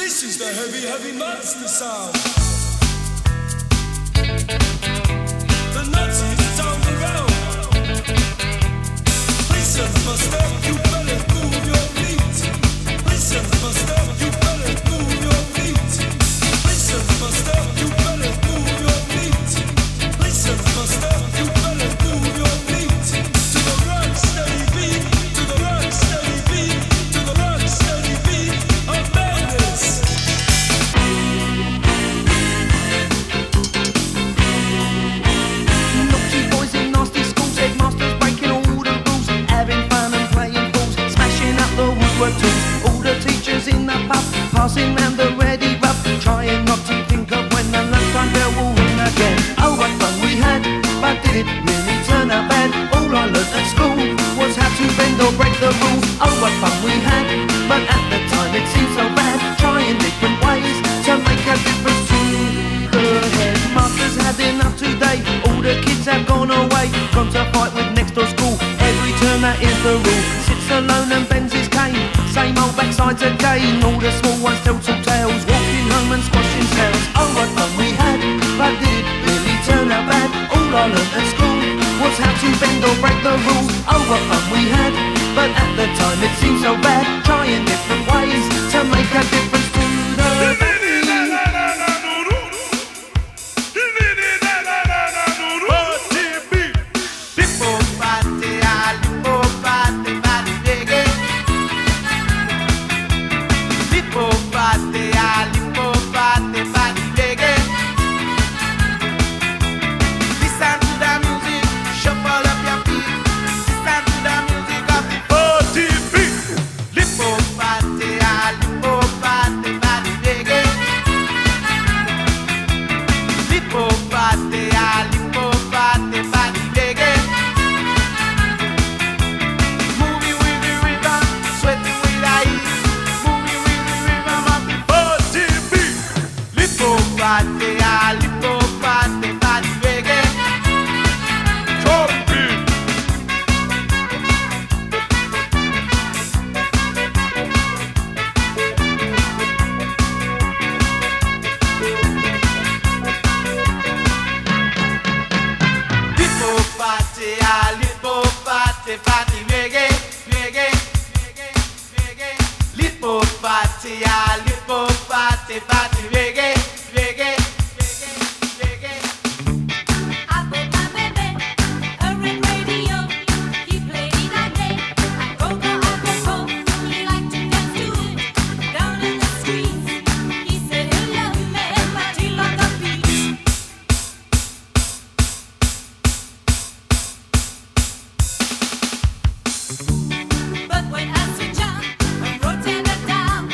This is the heavy, heavy monster sound. The Nazis sound around. Listen, buster, you better move your feet. Listen, buster, you better move your feet. Listen, buster, you better move your feet. Listen, buster, you better move your feet. To the rock steady beat, to the rock steady beat, to the rock steady beat of madness. Naughty boys in nasty schools, headmasters breaking all the rules, having fun and playing balls, smashing up the woodwork tools. All the teachers in the pub, passing round the ready rub, trying not to think of when the lunchtime bell will ring again. Oh, what fun we had, but did it really turn out bad? All I learnt at school was how to bend or break the rules. Oh, what fun we had, but at the time it seemed so bad, trying different ways to make a difference to the headmasters. Had enough today, all the kids have gone away, gone to fight with next door school. Every term that is the rule, sits alone and bends his cane, same old backsides again. All the small ones tell tall tales, walking home and squashing tails. Oh, what fun we had, but did it really turn out bad? All I learnt at school was how to bend or break the rules. Oh, what fun we had, but at the time it seemed so bad, trying different ways to make a difference to the family. But when I switch on, I'm rotated down.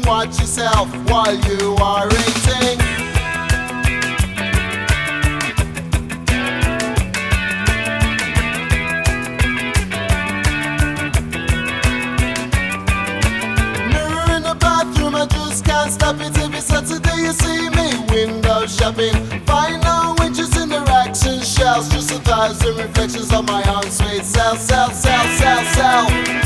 and watch yourself while you are eating. Mirror in the bathroom, I just can't stop it. Every Saturday you see me window shopping. Find no interest in the racks and shells, just 1,000 reflections on my own sweet self, self, self, self, self.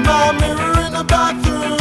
My mirror in the bathroom.